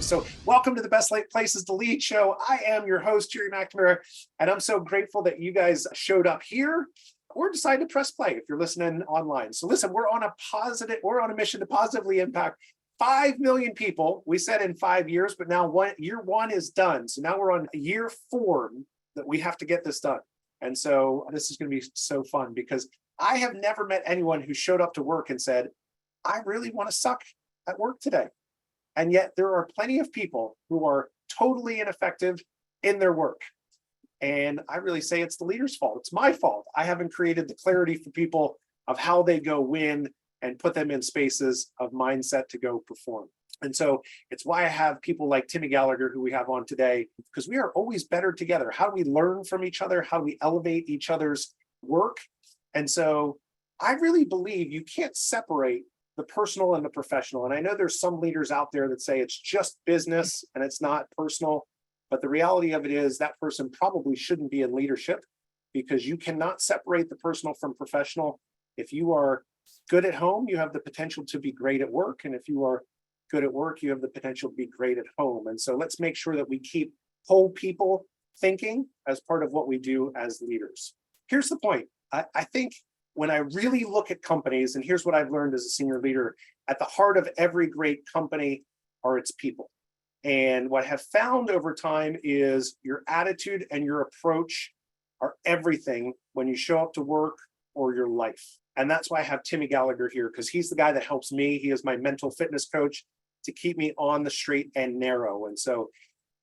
So welcome to the Best Places to Lead show. I am your host, Jerry McNamara, and I'm so grateful that you guys showed up here or decided to press play if you're listening online. So listen, we're on a mission to positively impact 5 million people. We said in 5 years, but now year one is done. So now we're on year 4 that we have to get this done. And so this is going to be so fun because I have never met anyone who showed up to work and said, I really want to suck at work today. And yet there are plenty of people who are totally ineffective in their work. And I really say it's the leader's fault. It's my fault. I haven't created the clarity for people of how they go win and put them in spaces of mindset to go perform. And so it's why I have people like Timmy Gallagher, who we have on today, because we are always better together. How do we learn from each other? How do we elevate each other's work? And so I really believe you can't separate the personal and the professional. And I know there's some leaders out there that say it's just business and it's not personal. But the reality of it is that person probably shouldn't be in leadership because you cannot separate the personal from professional. If you are good at home, you have the potential to be great at work. And if you are good at work, you have the potential to be great at home. And so let's make sure that we keep whole people thinking as part of what we do as leaders. Here's the point. I think when I really look at companies, and here's what I've learned as a senior leader, at the heart of every great company are its people. And what I have found over time is your attitude and your approach are everything when you show up to work or your life. And that's why I have Timmy Gallagher here, because he's the guy that helps me. He is my mental fitness coach to keep me on the straight and narrow. And so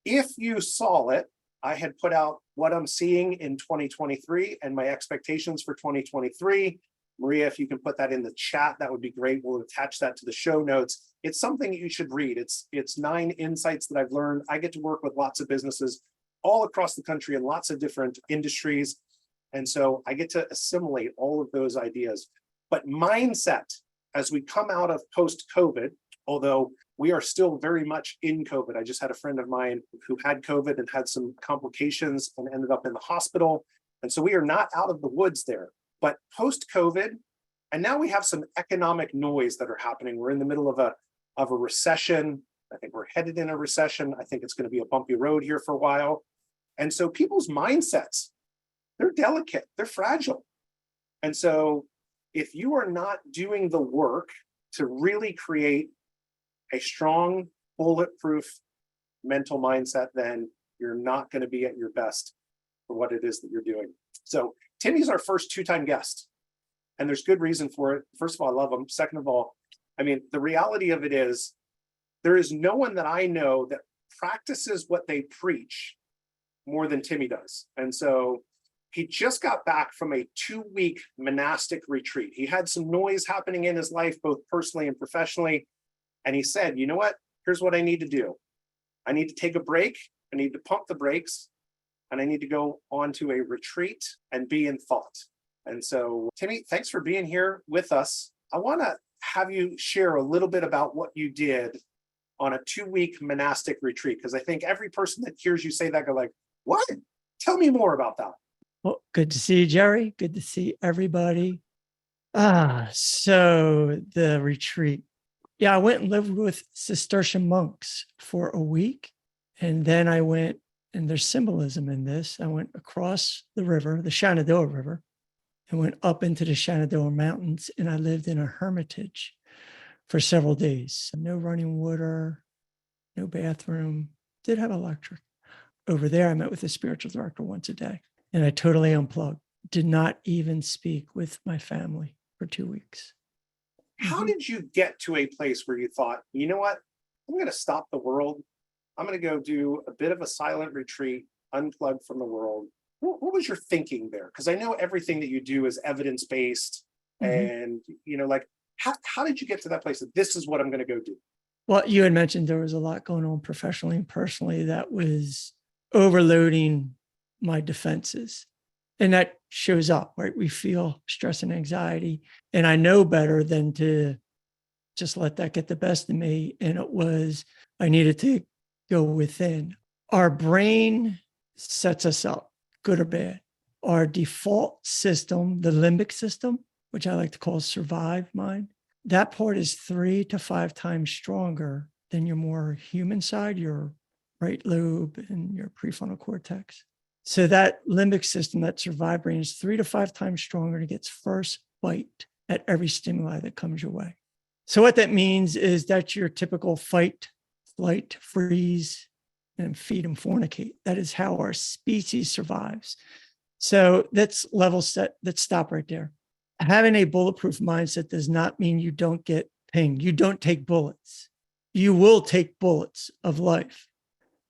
if you saw it, I had put out what I'm seeing in 2023 and my expectations for 2023. Maria, if you can put that in the chat, that would be great. We'll attach that to the show notes. It's something you should read. It's 9 insights that I've learned. I get to work with lots of businesses all across the country in lots of different industries. And so I get to assimilate all of those ideas. But mindset, as we come out of post-COVID, although we are still very much in COVID. I just had a friend of mine who had COVID and had some complications and ended up in the hospital. And so we are not out of the woods there. But post-COVID, and now we have some economic noise that are happening. We're in the middle of a recession. I think we're headed in a recession. I think it's going to be a bumpy road here for a while. And so people's mindsets, they're delicate, they're fragile. And so if you are not doing the work to really create a strong, bulletproof mental mindset, then you're not going to be at your best for what it is that you're doing. So Timmy's our first 2-time guest, and there's good reason for it. First of all, I love him. Second of all, I mean, the reality of it is there is no one that I know that practices what they preach more than Timmy does. And so he just got back from a 2-week monastic retreat. He had some noise happening in his life, both personally and professionally. And he said, you know what? Here's what I need to do. I need to take a break. I need to pump the brakes. And I need to go on to a retreat and be in thought. And so, Timmy, thanks for being here with us. I want to have you share a little bit about what you did on a 2-week monastic retreat, because I think every person that hears you say that go like, what? Tell me more about that. Well, good to see you, Jerry. Good to see everybody. So the retreat. Yeah, I went and lived with Cistercian monks for a week. And then I went, and there's symbolism in this. I went across the river, the Shenandoah River, and went up into the Shenandoah Mountains. And I lived in a hermitage for several days. No running water, no bathroom, did have electric. Over there, I met with the spiritual director once a day. And I totally unplugged. Did not even speak with my family for 2 weeks. How did you get to a place where you thought, you know what, I'm going to stop the world. I'm going to go do a bit of a silent retreat, unplug from the world. What was your thinking there? Because I know everything that you do is evidence-based. And, you know, like, how did you get to that place that this is what I'm going to go do? Well, you had mentioned there was a lot going on professionally and personally that was overloading my defenses. And that shows up, right? We feel stress and anxiety. And I know better than to just let that get the best of me. And it was, I needed to go within. Our brain sets us up, good or bad. Our default system, the limbic system, which I like to call survive mind, that part is 3 to 5 times stronger than your more human side, your right lobe and your prefrontal cortex. So that limbic system, that survive brain, is 3 to 5 times stronger and it gets first bite at every stimuli that comes your way. So what that means is that your typical fight, flight, freeze, and feed and fornicate. That is how our species survives. So that's level set. Let's stop right there. Having a bulletproof mindset does not mean you don't get pinged. You don't take bullets. You will take bullets of life.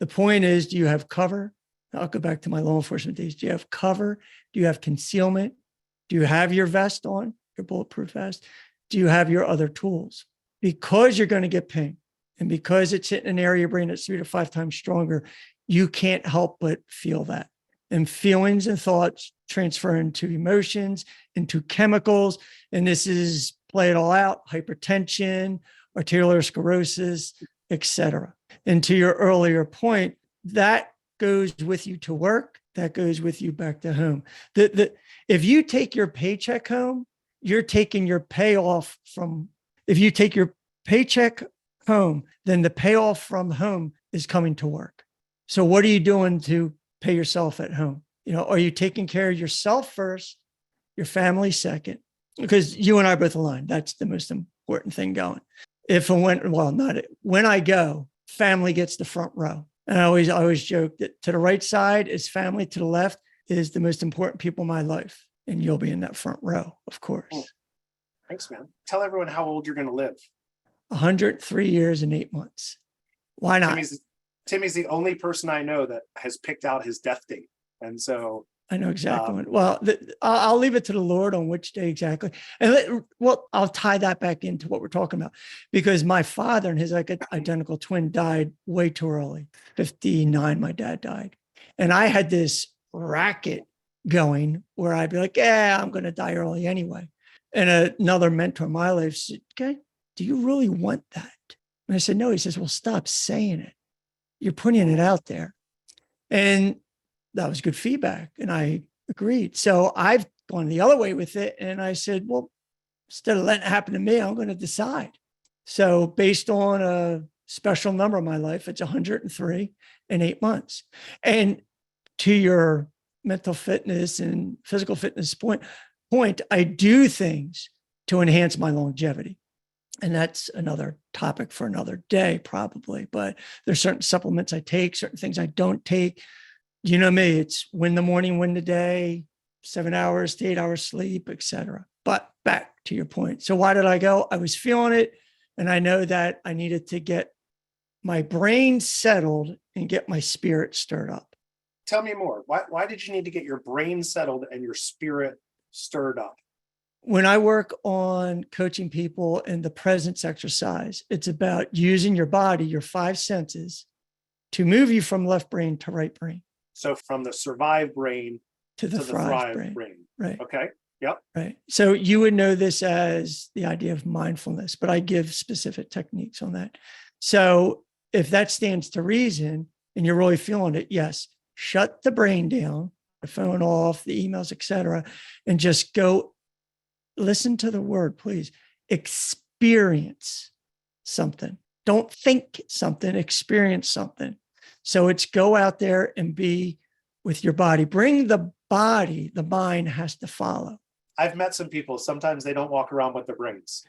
The point is, do you have cover? I'll go back to my law enforcement days. Do you have cover? Do you have concealment? Do you have your vest on, your bulletproof vest? Do you have your other tools? Because you're going to get pinged and because it's hitting an area of your brain that's 3 to 5 times stronger, you can't help but feel that. And feelings and thoughts transfer into emotions, into chemicals. And this is, play it all out, hypertension, arteriosclerosis, etc. And to your earlier point, that goes with you to work, that goes with you back to home. If you take your paycheck home, you're taking your payoff from, if you take your paycheck home, then the payoff from home is coming to work. So what are you doing to pay yourself at home? Are you taking care of yourself first, your family second? Because you and I are both aligned. That's the most important thing going. If and when, well, not it, when I go, family gets the front row. And I always joke that to the right side is family, to the left is the most important people in my life. And you'll be in that front row, of course. Thanks, man. Tell everyone how old you're going to live. 103 years and 8 months. Why not? Timmy's the only person I know that has picked out his death date. And so I know exactly when. Well, I'll leave it to the Lord on which day exactly. And I'll tie that back into what we're talking about, because my father and his identical twin died way too early. 59, my dad died. And I had this racket going where I'd be like, yeah, I'm going to die early anyway. And another mentor in my life said, okay, do you really want that? And I said, no. He says, well, stop saying it. You're putting it out there. And that was good feedback. And I agreed. So I've gone the other way with it. And I said, well, instead of letting it happen to me, I'm going to decide. So based on a special number of my life, it's 103 and 8 months. And to your mental fitness and physical fitness point, I do things to enhance my longevity. And that's another topic for another day, probably. But there's certain supplements I take, certain things I don't take. You know me, it's win the morning, win the day, 7 hours to 8 hours sleep, etc. But back to your point. So why did I go? I was feeling it. And I know that I needed to get my brain settled and get my spirit stirred up. Tell me more. Why did you need to get your brain settled and your spirit stirred up? When I work on coaching people in the presence exercise, it's about using your body, your 5 senses, to move you from left brain to right brain. So from the survive brain to the thrive brain. Right. Okay. Yep. Right. So you would know this as the idea of mindfulness, but I give specific techniques on that. So if that stands to reason and you're really feeling it, yes, shut the brain down, the phone off, the emails, etc., and just go listen to the word, please. Experience something. Don't think something, experience something. So it's go out there and be with your body. Bring the body, the mind has to follow. I've met some people, sometimes they don't walk around with their brains.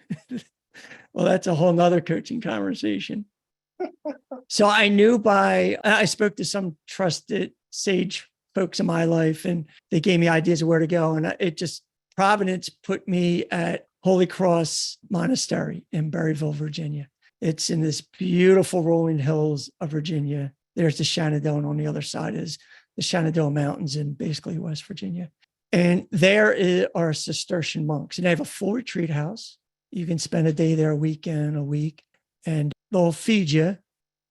Well, that's a whole nother coaching conversation. So I spoke to some trusted sage folks in my life, and they gave me ideas of where to go. And Providence put me at Holy Cross Monastery in Berryville, Virginia. It's in this beautiful rolling hills of Virginia. There's the Shenandoah, and on the other side is the Shenandoah Mountains in basically West Virginia. And there are Cistercian monks, and they have a full retreat house. You can spend a day there, a weekend, a week, and they'll feed you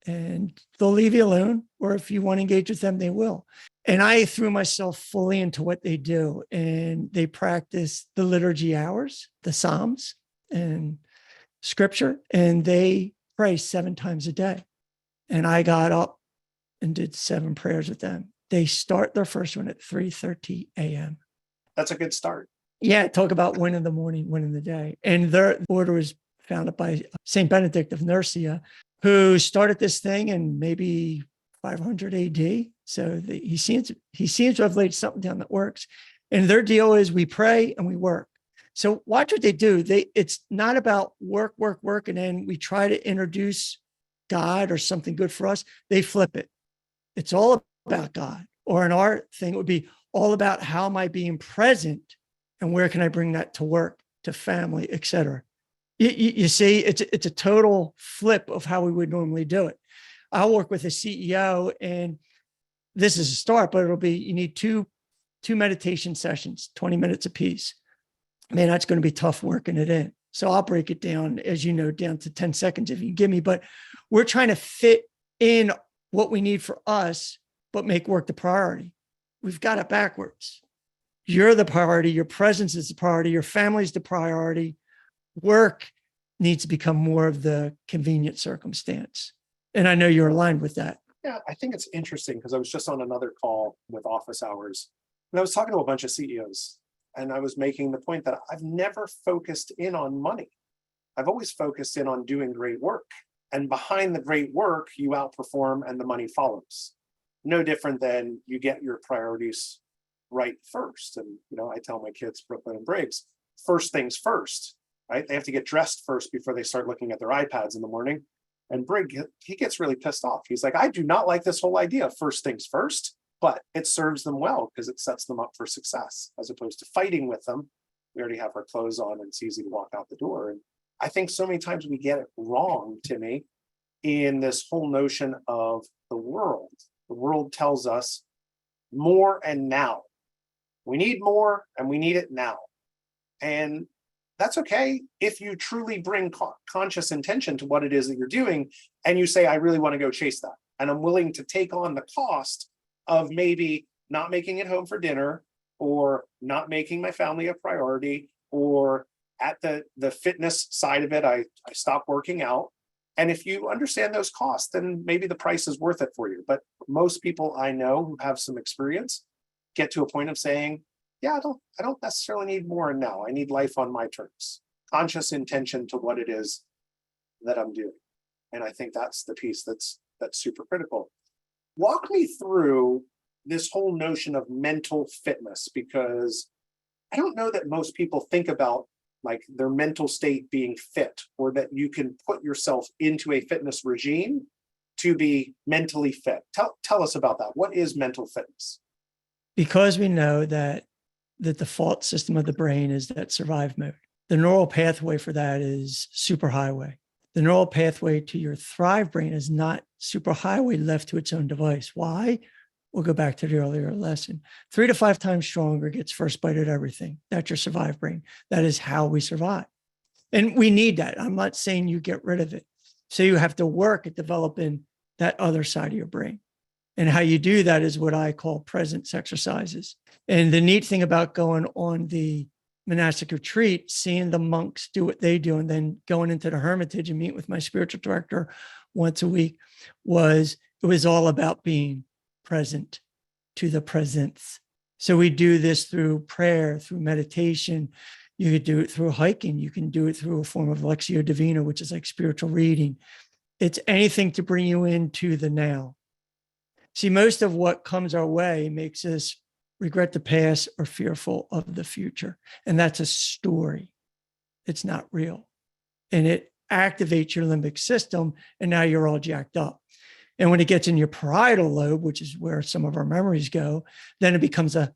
and they'll leave you alone. Or if you want to engage with them, they will. And I threw myself fully into what they do. And they practice the liturgy hours, the Psalms and scripture, and they pray 7 times a day. And I got up and did 7 prayers with them. They start their first one at 3:30 a.m. That's a good start. Yeah, talk about winning the morning, winning the day. And their order was founded by St. Benedict of Nursia. who started this thing in maybe 500 AD. So he seems to have laid something down that works. And their deal is we pray and we work. So watch what they do. It's not about work, and then we try to introduce God or something good for us. They flip it. It's all about God. Or in our thing, it would be all about how am I being present and where can I bring that to work, to family, et cetera. You see, it's a total flip of how we would normally do it. I'll work with a CEO, and this is a start, but it'll be, you need two meditation sessions, 20 minutes apiece. Man, that's going to be tough working it in. So I'll break it down, as you know, down to 10 seconds if you give me, but we're trying to fit in what we need for us, but make work the priority. We've got it backwards. You're the priority. Your presence is the priority. Your family's the priority. Work needs to become more of the convenient circumstance. And I know you're aligned with that. Yeah, I think it's interesting because I was just on another call with office hours, and I was talking to a bunch of CEOs, and I was making the point that I've never focused in on money. I've always focused in on doing great work. And behind the great work, you outperform and the money follows. No different than you get your priorities right first. And, I tell my kids, Brooklyn and Briggs, first things first, right? They have to get dressed first before they start looking at their iPads in the morning. And Brig, he gets really pissed off. He's like, I do not like this whole idea of first things first, but it serves them well because it sets them up for success as opposed to fighting with them. We already have our clothes on and it's easy to walk out the door. And I think so many times we get it wrong, Timmy, in this whole notion of the world. The world tells us more and now. We need more and we need it now. And that's okay if you truly bring conscious intention to what it is that you're doing and you say, I really want to go chase that. And I'm willing to take on the cost of maybe not making it home for dinner or not making my family a priority, or at the fitness side of it, I stop working out. And if you understand those costs, then maybe the price is worth it for you. But most people I know who have some experience get to a point of saying, yeah, I don't necessarily need more now. I need life on my terms. Conscious intention to what it is that I'm doing. And I think that's the piece that's super critical. Walk me through this whole notion of mental fitness, because I don't know that most people think about like their mental state being fit, or that you can put yourself into a fitness regime to be mentally fit. Tell us about that. What is mental fitness? Because we know that the default system of the brain is that survive mode. The neural pathway for that is superhighway. The neural pathway to your thrive brain is not superhighway left to its own device. Why? We'll go back to the earlier lesson. 3 to 5 times stronger gets first bite at everything. That's your survive brain. That is how we survive. And we need that. I'm not saying you get rid of it. So you have to work at developing that other side of your brain. And how you do that is what I call presence exercises. And the neat thing about going on the monastic retreat, seeing the monks do what they do, and then going into the hermitage and meet with my spiritual director once a week, it was all about being present to the presence. So we do this through prayer, through meditation. You could do it through hiking. You can do it through a form of Lectio Divina, which is like spiritual reading. It's anything to bring you into the now. See, most of what comes our way makes us regret the past or fearful of the future. And that's a story. It's not real. And it activates your limbic system, and now you're all jacked up. And when it gets in your parietal lobe, which is where some of our memories go, then it becomes a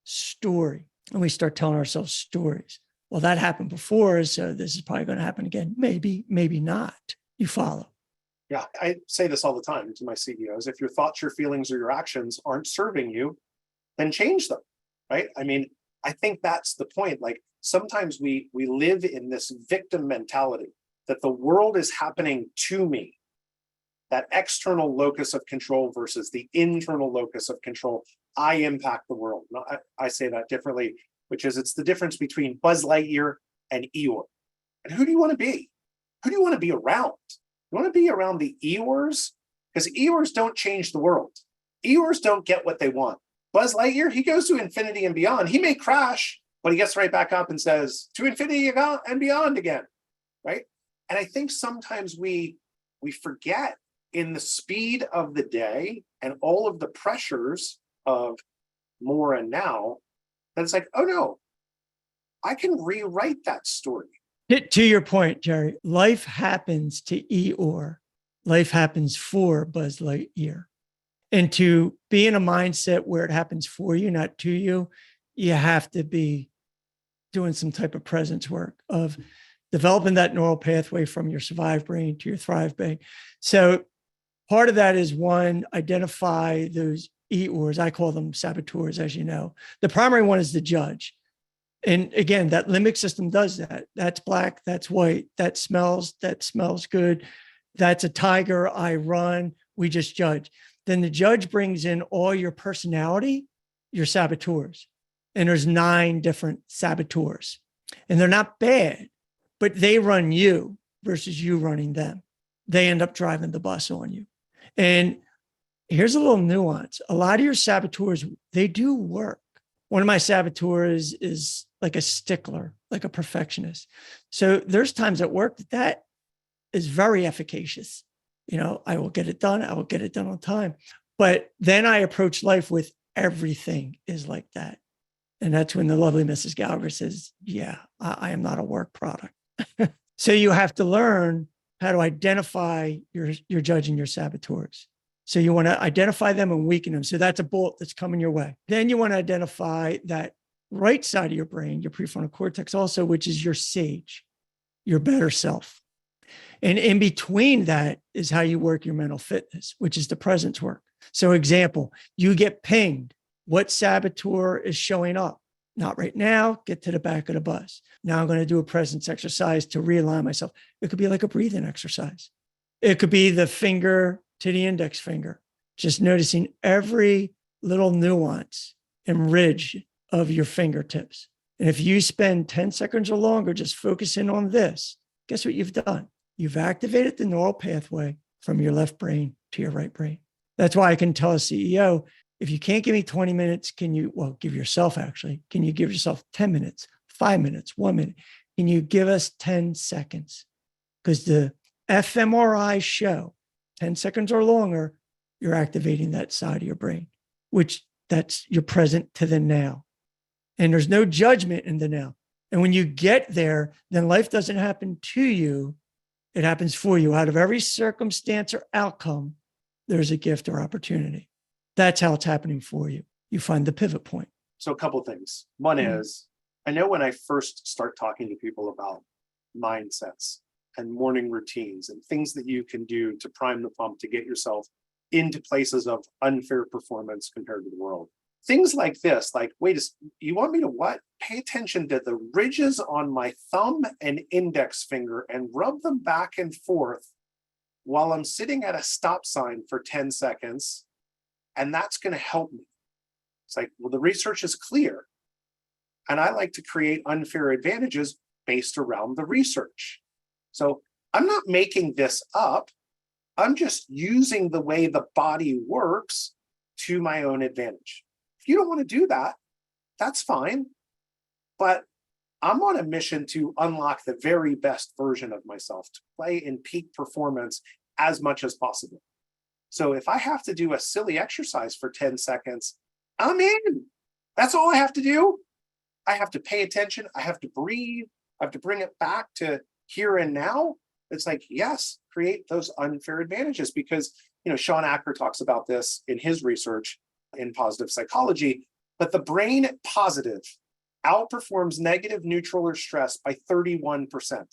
story. And we start telling ourselves stories. Well, that happened before, so this is probably going to happen again. Maybe, maybe not. You follow. Yeah, I say this all the time to my CEOs. If your thoughts, your feelings, or your actions aren't serving you, then change them, right? I mean, I think that's the point. Like sometimes we live in this victim mentality that the world is happening to me, that external locus of control versus the internal locus of control. I impact the world. No, I say that differently, which is it's the difference between Buzz Lightyear and Eeyore. And who do you want to be? Who do you want to be around? You want to be around the Eeyores? Because Eeyores don't change the world. Eeyores don't get what they want. Buzz Lightyear, he goes to infinity and beyond. He may crash, but he gets right back up and says, to infinity and beyond again, right? And I think sometimes we we forget in the speed of the day and all of the pressures of more and now, that it's like, oh no, I can rewrite that story. To your point, Jerry, life happens to Eeyore. Life happens for Buzz Lightyear. And to be in a mindset where it happens for you, not to you, you have to be doing some type of presence work of developing that neural pathway from your survive brain to your thrive brain. So part of that is one, identify those Eeyores. I call them saboteurs, as you know. The primary one is the judge. And again, that limbic system does that. That's black, that's white, that smells good. That's a tiger, I run, we just judge. Then the judge brings in all your personality, your saboteurs. And there's 9 different saboteurs. And they're not bad, but they run you versus you running them. They end up driving the bus on you. And here's a little nuance. A lot of your saboteurs, they do work. One of my saboteurs is like a stickler, like a perfectionist. So there's times at work that is very efficacious. You know, I will get it done. I will get it done on time. But then I approach life with everything is like that. And that's when the lovely Mrs. Gallagher says, yeah, I am not a work product. So you have to learn how to identify your judge and your saboteurs. So you want to identify them and weaken them. So that's a bullet that's coming your way. Then you want to identify that right side of your brain, your prefrontal cortex also, which is your sage, your better self. And in between that is how you work your mental fitness, which is the presence work. So example, you get pinged. What saboteur is showing up? Not right now, get to the back of the bus. Now I'm going to do a presence exercise to realign myself. It could be like a breathing exercise. It could be the finger to the index finger, just noticing every little nuance and ridge of your fingertips. And if you spend 10 seconds or longer just focusing on this, guess what you've done? You've activated the neural pathway from your left brain to your right brain. That's why I can tell a CEO, if you can't give me 20 minutes, can you give yourself 10 minutes, 5 minutes, 1 minute? Can you give us 10 seconds? Because the fMRI show 10 seconds or longer, you're activating that side of your brain, which that's you're present to the now. And there's no judgment in the now. And when you get there, then life doesn't happen to you. It happens for you. Out of every circumstance or outcome, there's a gift or opportunity. That's how it's happening for you. You find the pivot point. So a couple of things. One is, I know when I first start talking to people about mindsets and morning routines and things that you can do to prime the pump to get yourself into places of unfair performance compared to the world. Things like this, like, wait, you want me to what? Pay attention to the ridges on my thumb and index finger and rub them back and forth while I'm sitting at a stop sign for 10 seconds. And that's going to help me. It's like, well, the research is clear. And I like to create unfair advantages based around the research. So I'm not making this up. I'm just using the way the body works to my own advantage. If you don't want to do that, that's fine. But I'm on a mission to unlock the very best version of myself, to play in peak performance as much as possible. So if I have to do a silly exercise for 10 seconds, I'm in. That's all I have to do. I have to pay attention. I have to breathe. I have to bring it back to here and now. It's like, yes, create those unfair advantages, because, Sean Acker talks about this in his research in positive psychology, but the brain at positive outperforms negative, neutral, or stress by 31%.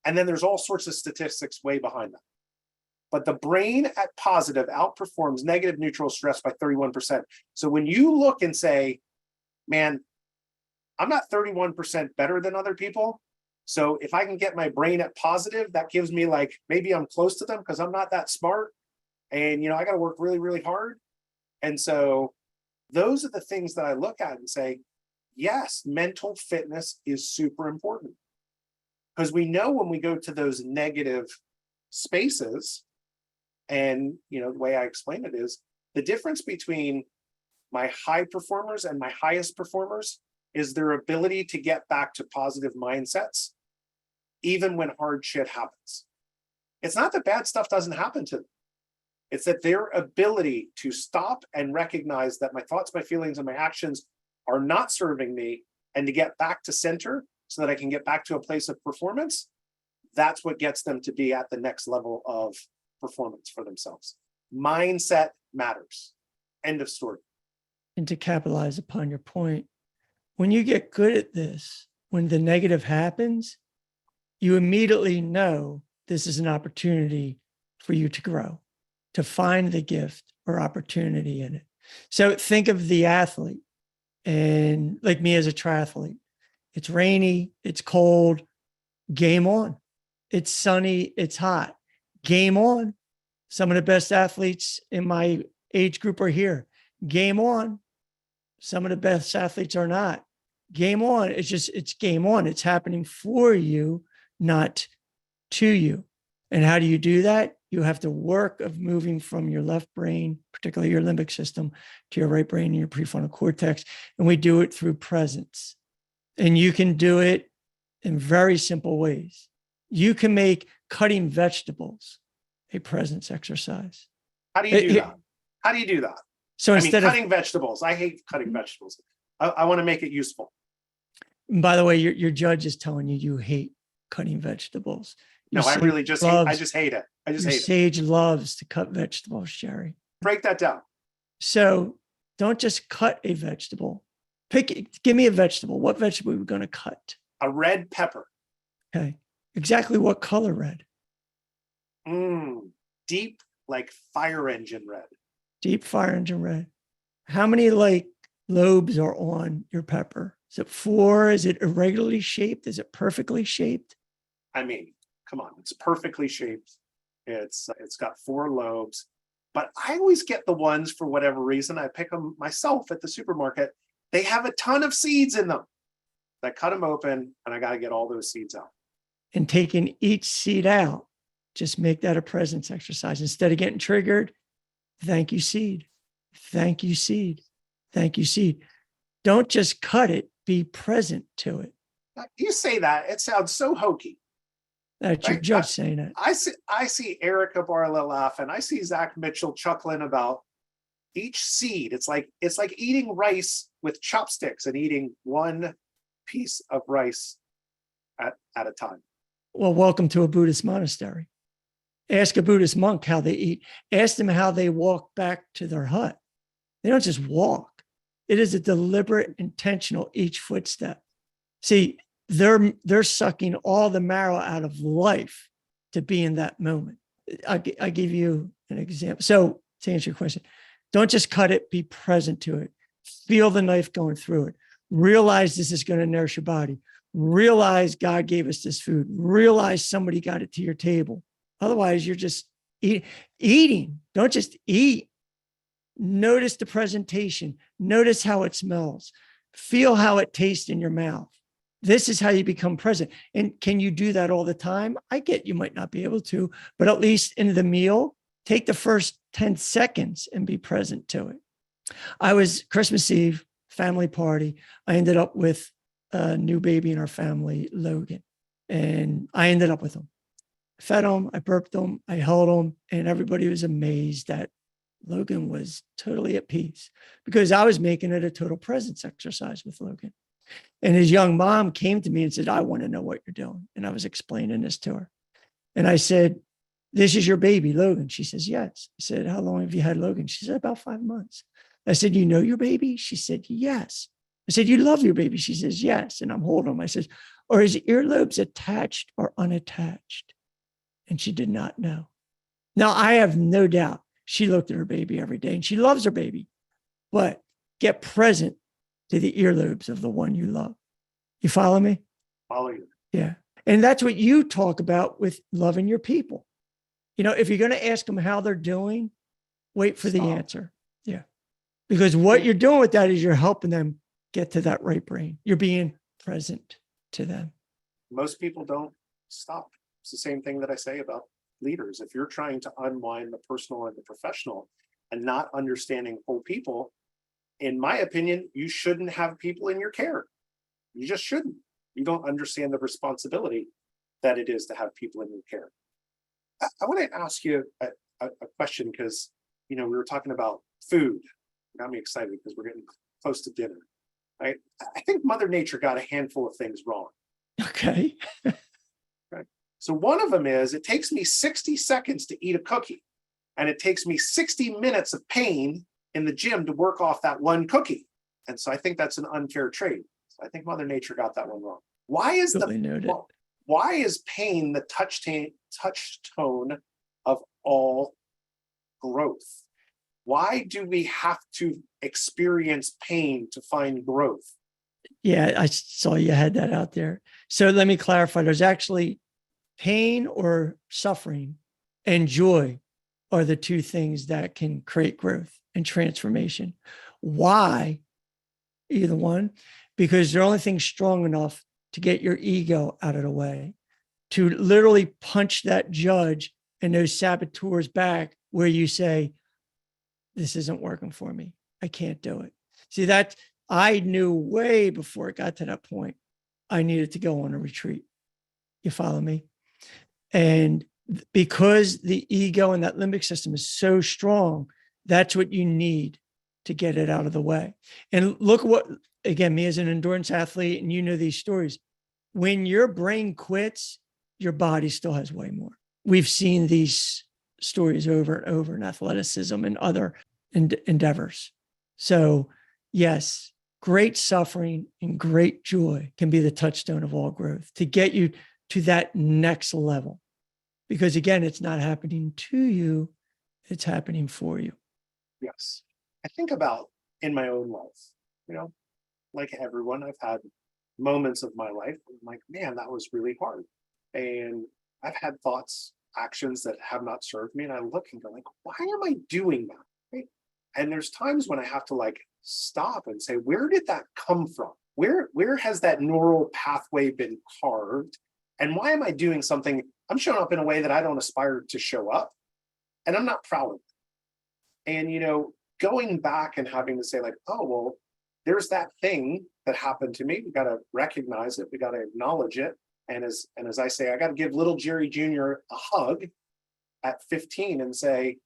And then there's all sorts of statistics way behind that. But the brain at positive outperforms negative, neutral, stress by 31%. So when you look and say, man, I'm not 31% better than other people. So if I can get my brain at positive, that gives me like, maybe I'm close to them because I'm not that smart. And, I got to work really, really hard. And so those are the things that I look at and say, yes, mental fitness is super important. Because we know when we go to those negative spaces, and, the way I explain it is the difference between my high performers and my highest performers is their ability to get back to positive mindsets, even when hard shit happens. It's not that bad stuff doesn't happen to them. It's that their ability to stop and recognize that my thoughts, my feelings, and my actions are not serving me, and to get back to center so that I can get back to a place of performance, that's what gets them to be at the next level of performance for themselves. Mindset matters. End of story. And to capitalize upon your point, when you get good at this, when the negative happens, you immediately know this is an opportunity for you to grow, to find the gift or opportunity in it. So think of the athlete, and like me as a triathlete, it's rainy, it's cold, game on. It's sunny, it's hot, game on. Some of the best athletes in my age group are here. Game on. Some of the best athletes are not. Game on. It's game on. It's happening for you, not to you. And how do you do that? You have to work of moving from your left brain, particularly your limbic system, to your right brain and your prefrontal cortex. And we do it through presence. And you can do it in very simple ways. You can make cutting vegetables a presence exercise. How do you do that? How do you do that? So instead cutting vegetables, I hate cutting vegetables. I want to make it useful. By the way, your judge is telling you hate cutting vegetables. No, I really just hate, I just hate it. I just hate it. Sage loves to cut vegetables, Jerry. Break that down. So don't just cut a vegetable. Give me a vegetable. What vegetable are we going to cut? A red pepper. Okay. Exactly what color red? Deep, like fire engine red. Deep fire engine red. How many like lobes are on your pepper? Is it 4? Is it irregularly shaped? Is it perfectly shaped? I mean, come on, it's perfectly shaped. It's got 4 lobes, but I always get the ones, for whatever reason, I pick them myself at the supermarket. They have a ton of seeds in them. I cut them open and I got to get all those seeds out. And taking each seed out, just make that a presence exercise. Instead of getting triggered, thank you, seed. Thank you, seed. Thank you, seed. Don't just cut it, be present to it. You say that, it sounds so hokey. That's your judge saying it. I see Erica Barlow laughing. I see Zach Mitchell chuckling about each seed. It's like eating rice with chopsticks and eating one piece of rice at a time. Well, welcome to a Buddhist monastery. Ask a Buddhist monk how they eat. Ask them how they walk back to their hut. They don't just walk. It is a deliberate, intentional each footstep. See, they're sucking all the marrow out of life to be in that moment. I give you an example. So to answer your question, don't just cut it, be present to it. Feel the knife going through it. Realize this is going to nourish your body. Realize God gave us this food. Realize somebody got it to your table. Otherwise, you're just eating. Don't just eat. Notice the presentation. Notice how it smells. Feel how it tastes in your mouth. This is how you become present. And can you do that all the time? I get you might not be able to, but at least in the meal, take the first 10 seconds and be present to it. I was Christmas Eve, family party. I ended up with a new baby in our family, Logan, and I ended up with him. I fed him, I burped him, I held him, and everybody was amazed that Logan was totally at peace because I was making it a total presence exercise with Logan. And his young mom came to me and said, I want to know what you're doing. And I was explaining this to her. And I said, this is your baby, Logan. She says, yes. I said, how long have you had Logan? She said, about 5 months. I said, you know your baby? She said, yes. I said, you love your baby? She says, yes. And I'm holding him. I said, are his earlobes attached or unattached? And she did not know. Now, I have no doubt she looked at her baby every day and she loves her baby, but get present to the earlobes of the one you love. You follow me? Follow you. Yeah. And that's what you talk about with loving your people. You know, if you're going to ask them how they're doing, wait for the answer. Yeah. Because what you're doing with that is you're helping them get to that right brain. You're being present to them. Most people don't stop. It's the same thing that I say about leaders. If you're trying to unwind the personal and the professional and not understanding whole people, in my opinion, you shouldn't have people in your care. You just shouldn't. You don't understand the responsibility that it is to have people in your care. I want to ask you a question because, we were talking about food. Got me excited because we're getting close to dinner, right? I think Mother Nature got a handful of things wrong. Okay. Right? So one of them is it takes me 60 seconds to eat a cookie, and it takes me 60 minutes of pain in the gym to work off that one cookie. And so I think that's an unfair trade. So I think Mother Nature got that one wrong. Why is why is pain the touchstone of all growth? Why do we have to experience pain to find growth? Yeah, I saw you had that out there. So let me clarify. There's actually pain or suffering and joy are the two things that can create growth and transformation. Why? Either one, because they're only things strong enough to get your ego out of the way, to literally punch that judge and those saboteurs back where you say, this isn't working for me. I can't do it. See, that I knew way before it got to that point, I needed to go on a retreat. You follow me? And because the ego and that limbic system is so strong, that's what you need to get it out of the way. And look what, again, me as an endurance athlete, and you know these stories, when your brain quits, your body still has way more. We've seen these stories over and over in athleticism and other endeavors. So yes, great suffering and great joy can be the touchstone of all growth to get you to that next level. Because again, it's not happening to you, it's happening for you. Yes. I think about in my own life, like everyone, I've had moments of my life where I'm like, man, that was really hard. And I've had thoughts, actions that have not served me. And I look and go like, why am I doing that? Right? And there's times when I have to stop and say, where did that come from? Where has that neural pathway been carved? And why am I doing something? I'm showing up in a way that I don't aspire to show up. And I'm not proud of it. And, going back and having to say oh, well, there's that thing that happened to me. We got to recognize it. We got to acknowledge it. And as I say, I got to give little Jerry Jr. a hug at 15 and say,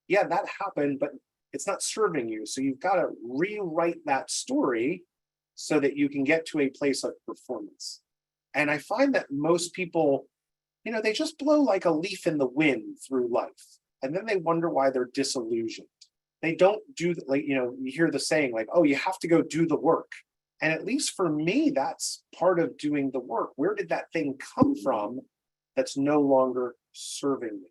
yeah, that happened, but it's not serving you. So you've got to rewrite that story so that you can get to a place of performance. And I find that most people, they just blow like a leaf in the wind through life. And then they wonder why they're disillusioned. They don't do, you hear the saying oh, you have to go do the work. And at least for me, that's part of doing the work. Where did that thing come from that's no longer serving me?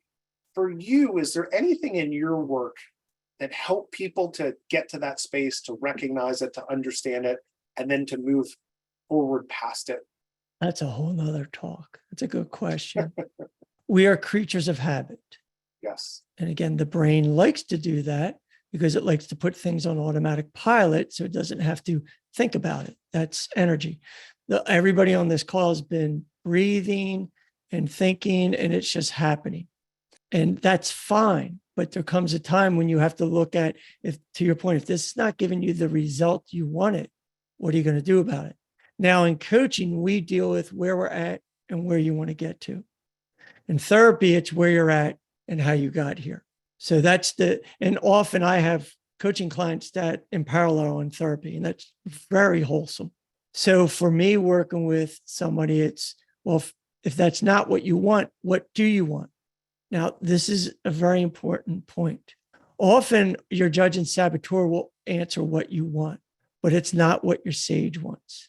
For you, is there anything in your work that help people to get to that space, to recognize it, to understand it, and then to move forward past it? That's a whole nother talk. That's a good question. We are creatures of habit. Yes. And again, the brain likes to do that because it likes to put things on automatic pilot so it doesn't have to think about it. That's energy. Everybody on this call has been breathing and thinking, and it's just happening. And that's fine. But there comes a time when you have to look at, if to your point, if this is not giving you the result you wanted, what are you going to do about it? Now, in coaching, we deal with where we're at and where you want to get to. In therapy, it's where you're at and how you got here. So and often I have coaching clients that in parallel in therapy, and that's very wholesome. So for me, working with somebody, it's, well, if that's not what you want, what do you want? Now, this is a very important point. Often your judge and saboteur will answer what you want, but it's not what your sage wants.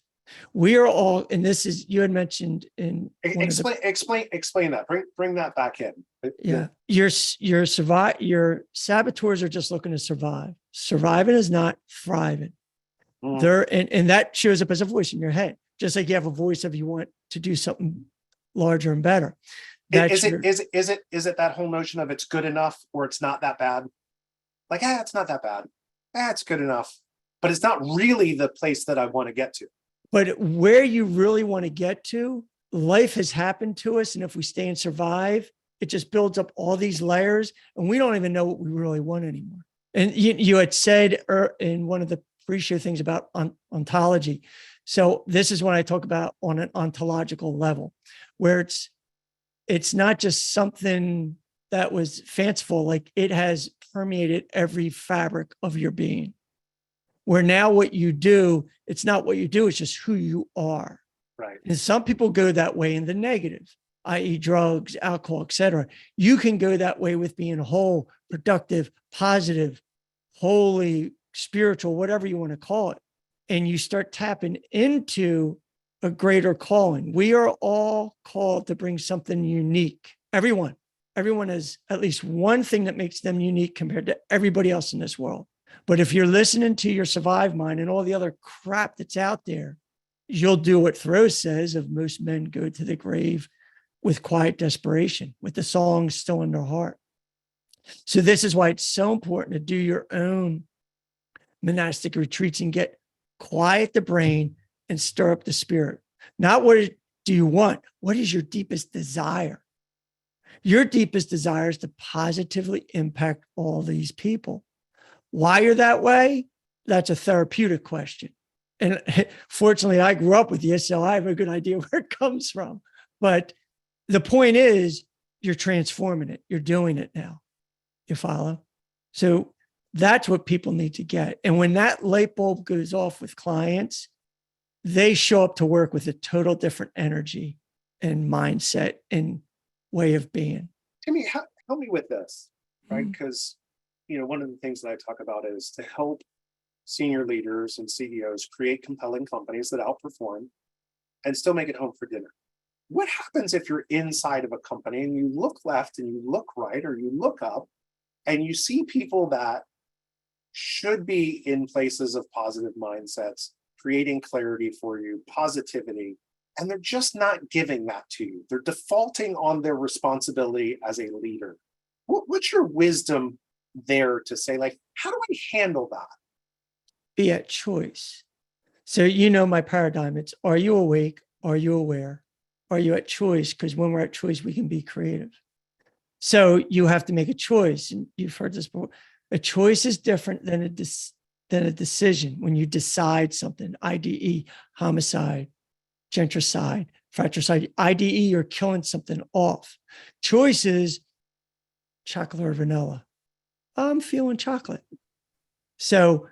We are all, and this is, you had mentioned in explain that. Bring that back in. Yeah. Your saboteurs are just looking to survive. Surviving is not thriving. And that shows up as a voice in your head, just like you have a voice if you want to do something larger and better. Is it that whole notion of it's good enough or it's not that bad? It's not that bad. It's good enough, but it's not really the place that I want to get to. But where you really want to get to, life has happened to us. And if we stay and survive, it just builds up all these layers and we don't even know what we really want anymore. And you had said in one of the pre-show things about ontology. So this is when I talk about on an ontological level, where it's It's not just something that was fanciful, like it has permeated every fabric of your being. Where now what you do, it's not what you do, it's just who you are. Right. And some people go that way in the negative, i.e., drugs, alcohol, etc. You can go that way with being whole, productive, positive, holy, spiritual, whatever you want to call it. And you start tapping into a greater calling. We are all called to bring something unique. Everyone has at least one thing that makes them unique compared to everybody else in this world. But if you're listening to your survive mind and all the other crap that's out there, you'll do what Thoreau says of most men go to the grave with quiet desperation, with the song still in their heart. So this is why it's so important to do your own monastic retreats and quiet the brain and stir up the spirit. Not what do you want? What is your deepest desire? Your deepest desire is to positively impact all these people. Why you're that way? That's a therapeutic question. And fortunately, I grew up with this, so I have a good idea where it comes from. But the point is, you're transforming it. You're doing it now. You follow? So that's what people need to get. And when that light bulb goes off with clients, they show up to work with a total different energy and mindset and way of being. Timmy, help me with this, right? Because, one of the things that I talk about is to help senior leaders and CEOs create compelling companies that outperform and still make it home for dinner. What happens if you're inside of a company and you look left and you look right, or you look up and you see people that should be in places of positive mindsets, creating clarity for you, positivity, and they're just not giving that to you? They're defaulting on their responsibility as a leader. What's your wisdom there to say, like, how do I handle that? Be at choice. So, my paradigm, it's, are you awake? Are you aware? Are you at choice? Because when we're at choice, we can be creative. So you have to make a choice. And you've heard this before. A choice is different than a decision. When you decide something, IDE, homicide, gentricide, fratricide, IDE, you're killing something off. Choice is chocolate or vanilla. I'm feeling chocolate. So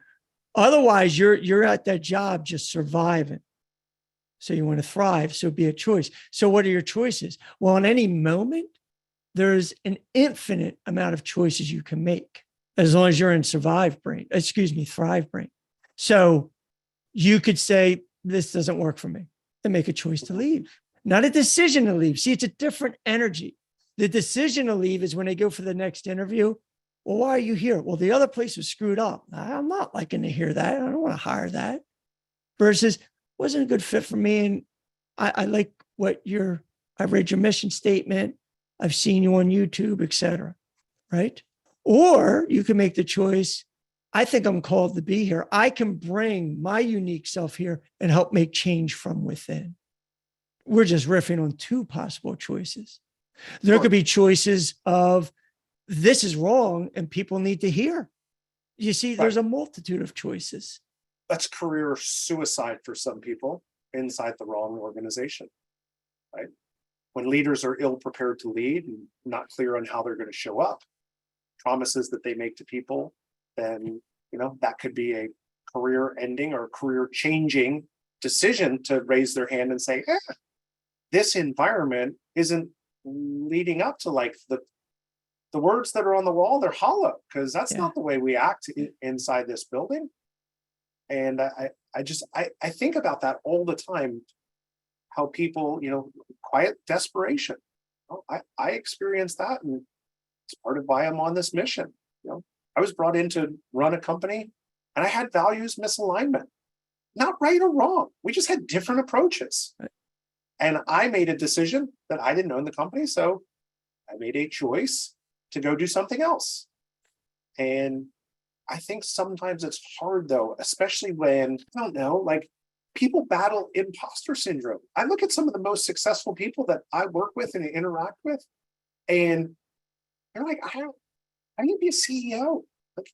otherwise, you're at that job just surviving. So you want to thrive. So be a choice. So what are your choices? Well, in any moment, there's an infinite amount of choices you can make as long as you're in thrive brain. So you could say, this doesn't work for me, and make a choice to leave, not a decision to leave. See, it's a different energy. The decision to leave is when they go for the next interview. Well, why are you here? Well, the other place was screwed up. I'm not liking to hear that. I don't want to hire that. Versus, wasn't a good fit for me. And I like I've read your mission statement. I've seen you on YouTube, etc. Right? Or you can make the choice. I think I'm called to be here. I can bring my unique self here and help make change from within. We're just riffing on two possible choices. There could be choices of, this is wrong and people need to hear. You see, there's a multitude of choices. That's career suicide for some people inside the wrong organization, right? When leaders are ill prepared to lead and not clear on how they're going to show up, promises that they make to people, then, that could be a career ending or career changing decision to raise their hand and say, this environment isn't leading up to, like, the words that are on the wall. They're hollow, because that's not the way we act inside this building. And I think about that all the time, how people, quiet desperation. I experienced that, and it's part of why I'm on this mission. I was brought in to run a company, and I had values misalignment. Not right or wrong. We just had different approaches. Right. And I made a decision that I didn't own the company, so I made a choice to go do something else. And I think sometimes it's hard, though, especially when, I don't know, like, people battle imposter syndrome. I look at some of the most successful people that I work with and interact with, and they're like, I need to be a CEO. Like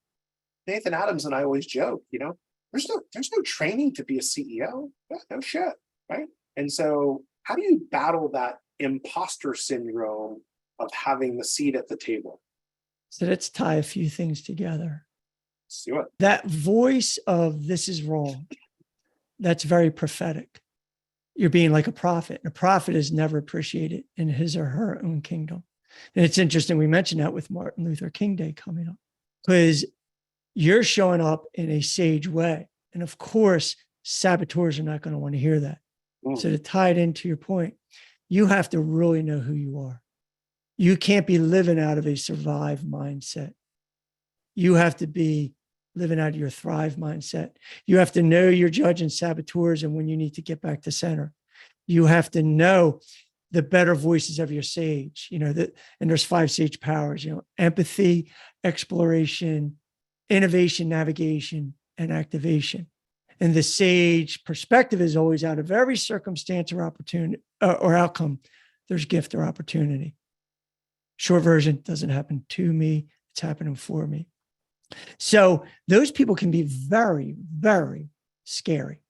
Nathan Adams and I always joke, there's no training to be a CEO. Yeah, no shit, right? And so how do you battle that imposter syndrome of having the seat at the table. So let's tie a few things together. Let's do it. That voice of this is wrong, that's very prophetic. You're being like a prophet. And a prophet is never appreciated in his or her own kingdom. And it's interesting, we mentioned that with Martin Luther King Day coming up, because you're showing up in a sage way. And of course, saboteurs are not going to want to hear that. So to tie it into your point, you have to really know who you are. You can't be living out of a survive mindset. You have to be living out of your thrive mindset. You have to know your judge and saboteurs and when you need to get back to center. You have to know the better voices of your sage, and there's 5 sage powers, empathy, exploration, innovation, navigation, and activation. And the sage perspective is always out of every circumstance or opportunity or outcome, there's gift or opportunity. Short version, doesn't happen to me, it's happening for me. So those people can be very, very scary.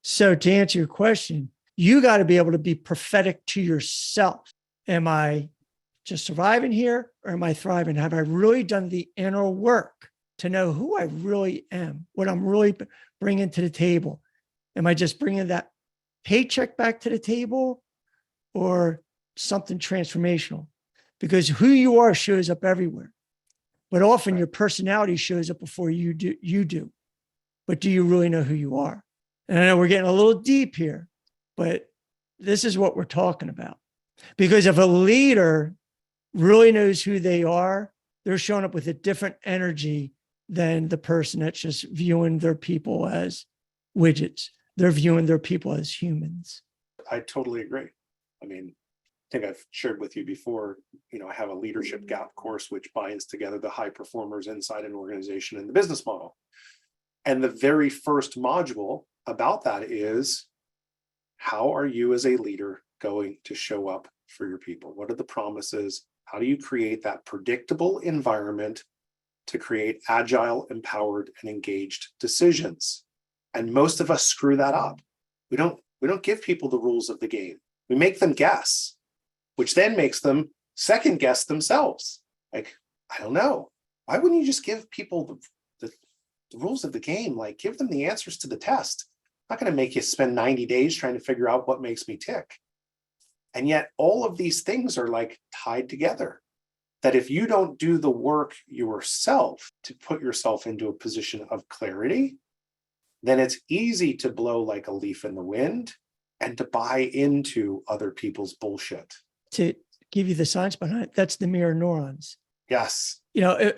So to answer your question, you got to be able to be prophetic to yourself. Am I just surviving here or am I thriving? Have I really done the inner work to know who I really am, what I'm really bringing to the table? Am I just bringing that paycheck back to the table or something transformational? Because who you are shows up everywhere. But often your personality shows up before you do. But do you really know who you are? And I know we're getting a little deep here, but this is what we're talking about. Because if a leader really knows who they are, they're showing up with a different energy than the person that's just viewing their people as widgets. They're viewing their people as humans. I totally agree. I mean, I think I've shared with you before, I have a leadership gap course, which binds together the high performers inside an organization and the business model. And the very first module about that is, how are you as a leader going to show up for your people? What are the promises? How do you create that predictable environment to create agile, empowered, and engaged decisions? And most of us screw that up. We don't give people the rules of the game. We make them guess, which then makes them second guess themselves. Like, I don't know. Why wouldn't you just give people the rules of the game? Like, give them the answers to the test. I'm not going to make you spend 90 days trying to figure out what makes me tick. And yet all of these things are like tied together. That if you don't do the work yourself to put yourself into a position of clarity, then it's easy to blow like a leaf in the wind and to buy into other people's bullshit. To give you the science behind it, that's the mirror neurons. Yes.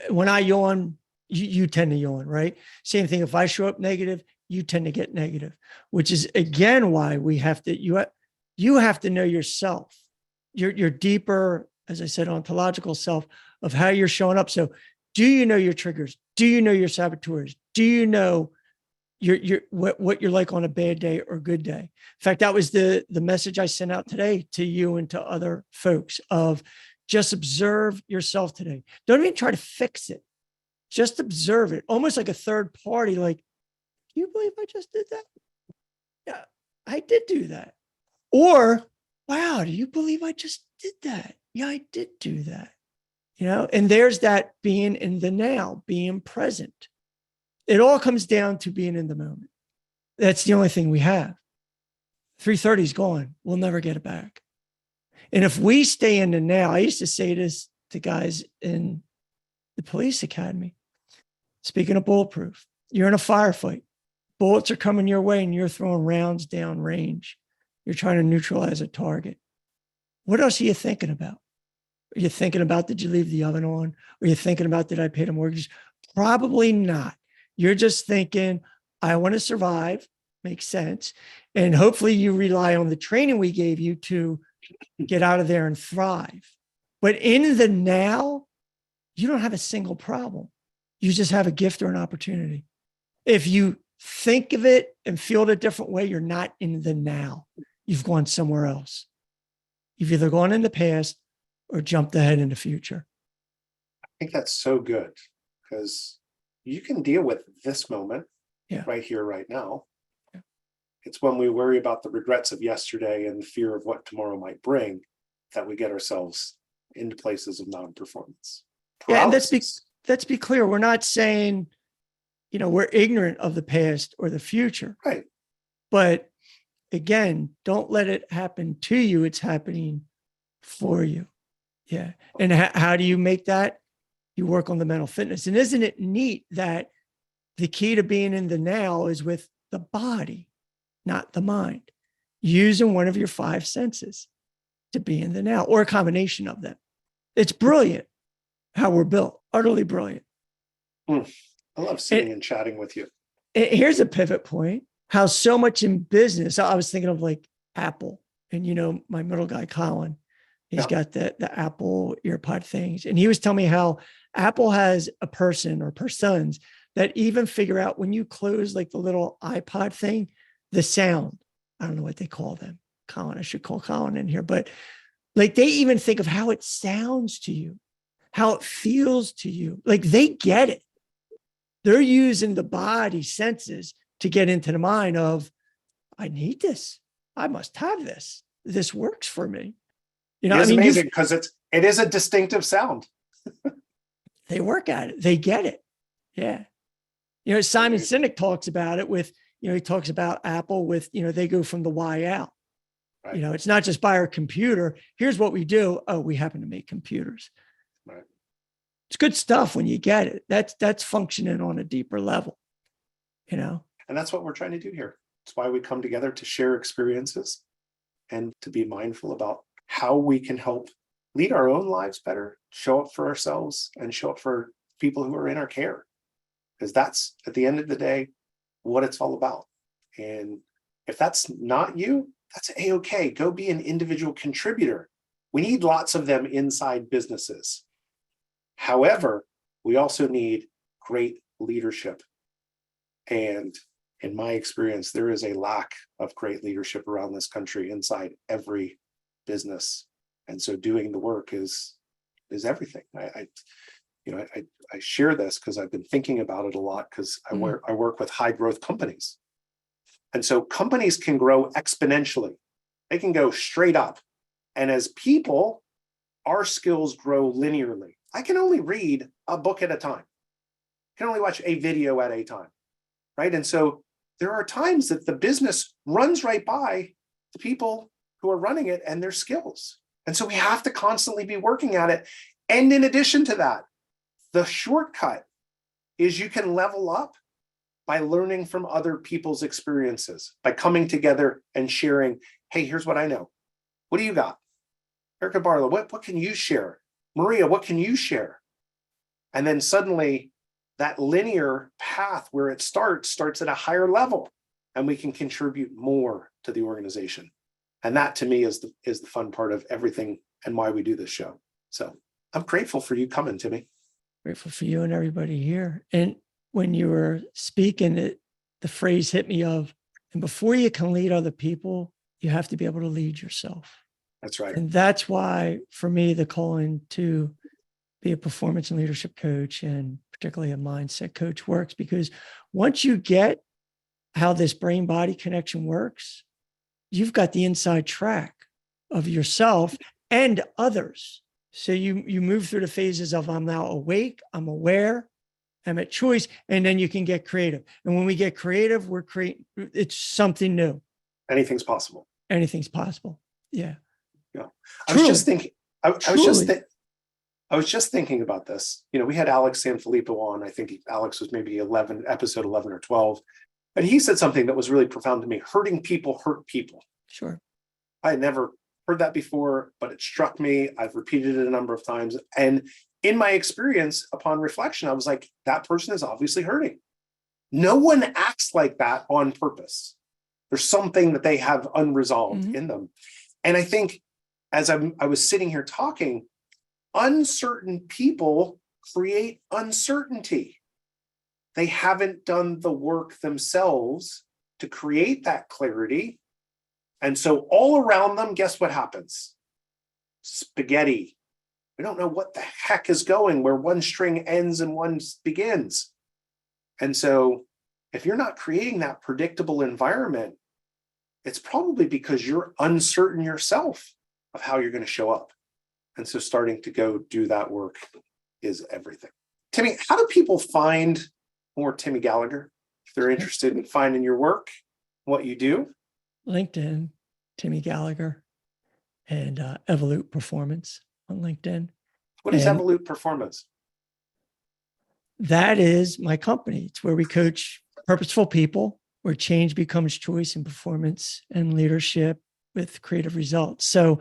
When I yawn, you tend to yawn, right? Same thing. If I show up negative, you tend to get negative, which is again why we have to, you have to know yourself, your deeper, as I said, ontological self of how you're showing up. So do you know your triggers? Do you know your saboteurs? Do you know what you're like on a bad day or good day? In fact, that was the message I sent out today to you and to other folks of just observe yourself today. Don't even try to fix it. Just observe it, almost like a third party. Like, do you believe I just did that? Yeah, I did do that. Or, wow, do you believe I just did that? Yeah, I did do that. And there's that being in the now, being present. It all comes down to being in the moment. That's the only thing we have. 3:30 is gone. We'll never get it back. And if we stay in the now, I used to say this to guys in the police academy. Speaking of Bulletproof, you're in a firefight. Bullets are coming your way and you're throwing rounds down range. You're trying to neutralize a target. What else are you thinking about? Are you thinking about, did you leave the oven on? Are you thinking about, did I pay the mortgage? Probably not. You're just thinking, I want to survive. Makes sense. And hopefully you rely on the training we gave you to get out of there and thrive. But in the now, you don't have a single problem. You just have a gift or an opportunity. If you think of it and feel it a different way, you're not in the now. You've gone somewhere else. You've either gone in the past or jumped ahead in the future. I think that's so good because you can deal with this moment right here, right now. Yeah. It's when we worry about the regrets of yesterday and the fear of what tomorrow might bring that we get ourselves into places of non-performance. Yeah, and Paralysis. let's be clear. We're not saying, we're ignorant of the past or the future. Right. But again, don't let it happen to you. It's happening for you. Yeah. And how do you make that? You work on the mental fitness. And isn't it neat that the key to being in the now is with the body, not the mind, using one of your five senses to be in the now, or a combination of them. It's brilliant how we're built, utterly brilliant. I love sitting and chatting with you. Here's a pivot point. How so much in business, I was thinking of like Apple, and my middle guy, Colin, he's got the Apple earpod things. And he was telling me how Apple has a person or persons that even figure out when you close like the little iPod thing, the sound. I don't know what they call them. Colin, I should call Colin in here, but like they even think of how it sounds to you, how it feels to you. Like they get it. They're using the body senses to get into the mind of, I need this. I must have this. This works for me. It's amazing because it is a distinctive sound. They work at it. They get it. Yeah. Simon Sinek talks about it with, he talks about Apple with, they go from the Y out. Right. It's not just buy our computer. Here's what we do. Oh, we happen to make computers. Right. It's good stuff when you get it. That's functioning on a deeper level, And that's what we're trying to do here. It's why we come together to share experiences and to be mindful about how we can help lead our own lives better, show up for ourselves, and show up for people who are in our care. Because that's, at the end of the day, what it's all about. And if that's not you, that's A-okay. Go be an individual contributor. We need lots of them inside businesses. However, we also need great leadership. And in my experience, there is a lack of great leadership around this country inside every business. And so doing the work is everything. I share this because I've been thinking about it a lot because I work with high growth companies. And so companies can grow exponentially. They can go straight up. And as people, our skills grow linearly. I can only read a book at a time. I can only watch a video at a time, right? And so there are times that the business runs right by the people who are running it and their skills. And so we have to constantly be working at it. And in addition to that, the shortcut is you can level up by learning from other people's experiences, by coming together and sharing, hey, here's what I know. What do you got? Erica Barlow, what can you share? Maria, what can you share? And then suddenly that linear path where it starts at a higher level, and we can contribute more to the organization. And that to me is the fun part of everything and why we do this show. So I'm grateful for you coming, Timmy. Grateful for you and everybody here. And when you were speaking, the phrase hit me of, and before you can lead other people, you have to be able to lead yourself. That's right. And that's why, for me, the calling to be a performance and leadership coach, and particularly a mindset coach, works, because once you get how this brain-body connection works, you've got the inside track of yourself and others. So you move through the phases of, I'm now awake, I'm aware, I'm at choice, and then you can get creative. And when we get creative, it's something new. Anything's possible. Anything's possible. Yeah. Yeah. I was just thinking, I was just thinking about this. We had Alex Sanfilippo on. I think Alex was maybe episode 11 or 12. And he said something that was really profound to me. Hurting people hurt people. Sure. I had never heard that before, but it struck me. I've repeated it a number of times. And in my experience, upon reflection, I was like, that person is obviously hurting. No one acts like that on purpose. There's something that they have unresolved in them. And I think as I was sitting here talking, uncertain people create uncertainty. They haven't done the work themselves to create that clarity. And so all around them, guess what happens? Spaghetti. We don't know what the heck is going, where one string ends and one begins. And so if you're not creating that predictable environment, it's probably because you're uncertain yourself. of how you're going to show up. And so starting to go do that work is everything. Timmy, how do people find more Timmy Gallagher if they're interested in finding your work, what you do? LinkedIn, Timmy Gallagher, and Evolute Performance on LinkedIn. What is And Evolute Performace? that is my company. It's where we coach purposeful people, where change becomes choice in performance and leadership with creative results. So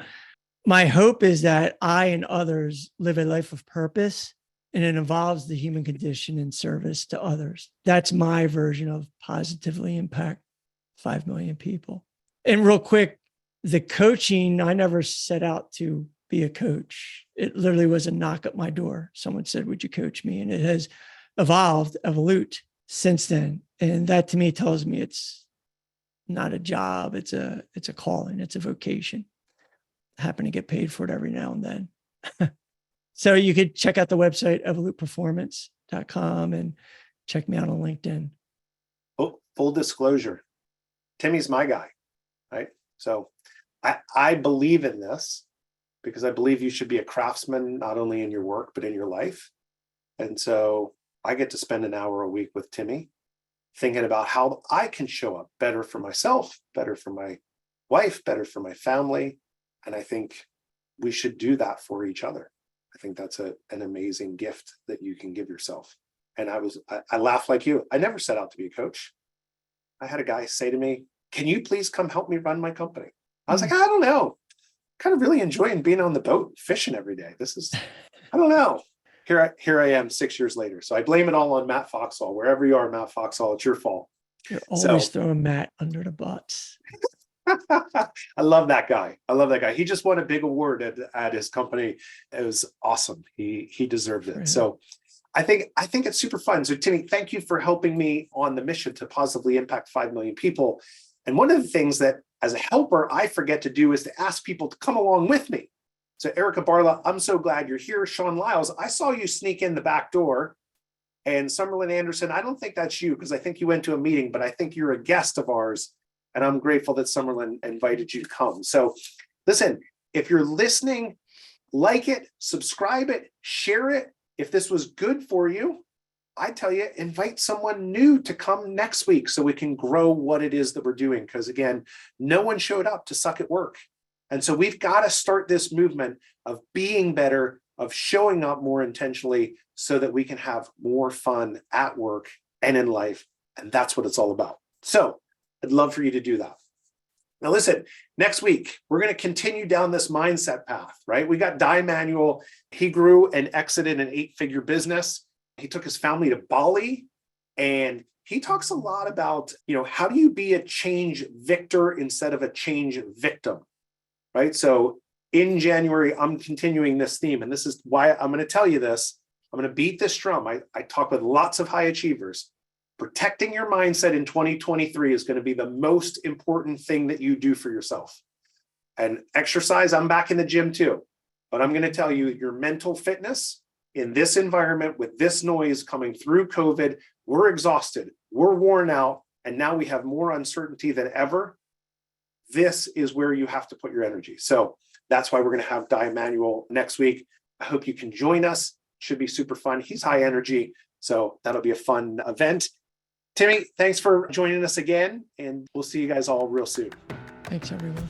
my hope is that I and others live a life of purpose, and it involves the human condition in service to others. That's my version of positively impact 5 million people. And real quick, the coaching, I never set out to be a coach. It literally was a knock at my door. Someone said, would you coach me? And it has evolved since then. And that to me tells me it's not a job. It's a calling. It's a vocation. I happen to get paid for it every now and then. So you could check out the website, evoluteperformance.com, and check me out on LinkedIn. Oh, full disclosure, Timmy's my guy, right? So I believe in this because I believe you should be a craftsman, not only in your work, but in your life. And so I get to spend an hour a week with Timmy thinking about how I can show up better for myself, better for my wife, better for my family. And I think we should do that for each other. I think that's an amazing gift that you can give yourself. And I laugh like you. I never set out to be a coach. I had a guy say to me, can you please come help me run my company? I was like, I don't know. Kind of really enjoying being on the boat, fishing every day. I don't know. Here I am 6 years later. So I blame it all on Matt Foxall. Wherever you are, Matt Foxall, it's your fault. You're always throwing Matt under the bus. I love that guy. He just won a big award at his company. It was awesome. He deserved it. Right. So I think it's super fun. So Timmy, thank you for helping me on the mission to positively impact 5 million people. And one of the things that as a helper, I forget to do is to ask people to come along with me. So Erica Barla, I'm so glad you're here. Sean Lyles, I saw you sneak in the back door. And Summerlin Anderson, I don't think that's you because I think you went to a meeting, but I think you're a guest of ours. And I'm grateful that Summerlin invited you to come. So listen, if you're listening, like it, subscribe it, share it. If this was good for you, I tell you, invite someone new to come next week so we can grow what it is that we're doing. Because again, no one showed up to suck at work. And so we've got to start this movement of being better, of showing up more intentionally so that we can have more fun at work and in life. And that's what it's all about. So I'd love for you to do that. Now, listen, next week, we're going to continue down this mindset path, right? We got Di Manuel. He grew and exited an 8-figure business. He took his family to Bali, and he talks a lot about, how do you be a change victor instead of a change victim, right? So in January, I'm continuing this theme, and this is why I'm going to tell you this. I'm going to beat this drum. I talk with lots of high achievers. Protecting your mindset in 2023 is going to be the most important thing that you do for yourself. And exercise, I'm back in the gym too. But I'm going to tell you, your mental fitness in this environment with this noise coming through COVID, we're exhausted, we're worn out, and now we have more uncertainty than ever. This is where you have to put your energy. So that's why we're going to have Di Manuel next week. I hope you can join us. Should be super fun. He's high energy, so that'll be a fun event. Timmy, thanks for joining us again, and we'll see you guys all real soon. Thanks, everyone.